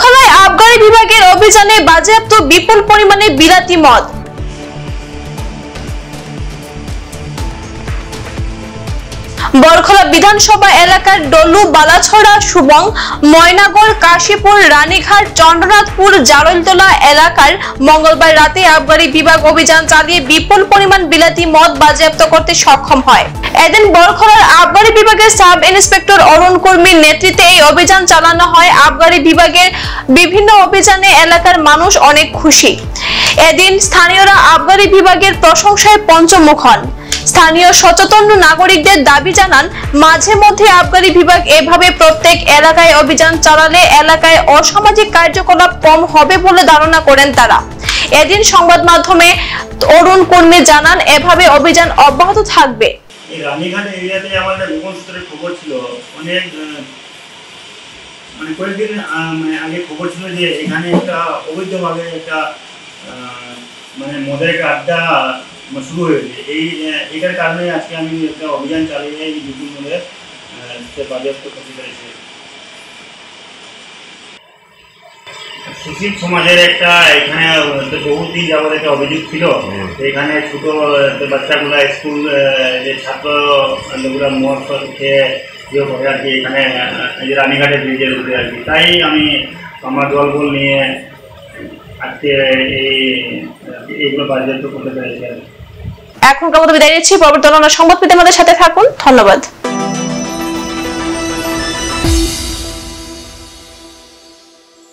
বরখলায় আবগারি বিভাগের অভিযানে বাজেয়াপ্ত বিপুল পরিমাণে বিলাতি মদ। বরখলা বিধানসভা এলাকার ডলু, বালাছড়া, সুবং, ময়নাগর, কাশীপুর, রানীঘাট, চন্দ্রনাথপুর, জারলতলা এলাকার মঙ্গলবার রাতে আবগারি বিভাগ অভিযান চালিয়ে বিপুল পরিমাণ বিলাতি মদ বাজেয়াপ্ত করতে সক্ষম হয়। এদিন বরখলার আবগারি বিভাগের সাব ইন্সপেক্টর অরুণ কর্মীর নেতৃত্বে এই অভিযান চালানো হয়। আবগারি বিভাগের বিভিন্ন অভিযানে এলাকার মানুষ অনেক খুশি। এদিন স্থানীয়রা আবগারি বিভাগের প্রশংসায় পঞ্চমুখ হন। স্থানীয় সচেতন নাগরিকদের দাবি জানান, মাঝে মধ্যে আবগারি বিভাগ এভাবে প্রত্যেক এলাকায় অভিযান চালালে এলাকায় অসামাজিক কার্যকলাপ কম হবে বলে ধারণা করেন তারা। এদিন সংবাদ মাধ্যমে অরুণ কর্মী জানান, এভাবে অভিযান অব্যাহত থাকবে। রানীঘাট এরিয়াতে আমাদের গোপন সূত্রে খবর ছিল, অনেক কয়েকদিন আগে খবর ছিল যে এখানে একটা অবৈধভাবে একটা মদের একটা আড্ডা শুরু হয়েছে। এইটার কারণে আজকে আমি একটা অভিযান চালিয়ে এই বিপুল মদে বাজেয়াপ্ত করতে পেরেছি। সুশীল সমাজের একটা এখানে বহুদিন যাবত একটা অভিযোগ ছিল, এখানে ছোট বাচ্চাগুলা স্কুল যে ছাত্র লোকরা মদ খেয়ে ইয়ে করে আর কি, এখানে রানীঘাটের ব্রিজের উপরে আর কি। তাই আমি আমার দলবল নিয়ে আজকে এইগুলো বাজেয়াপ্ত করতে পেরেছি। এখনকার মতো বিদায় নিচ্ছি। পরবর্তী সংবাদ পেতে আমাদের সাথে থাকুন। ধন্যবাদ।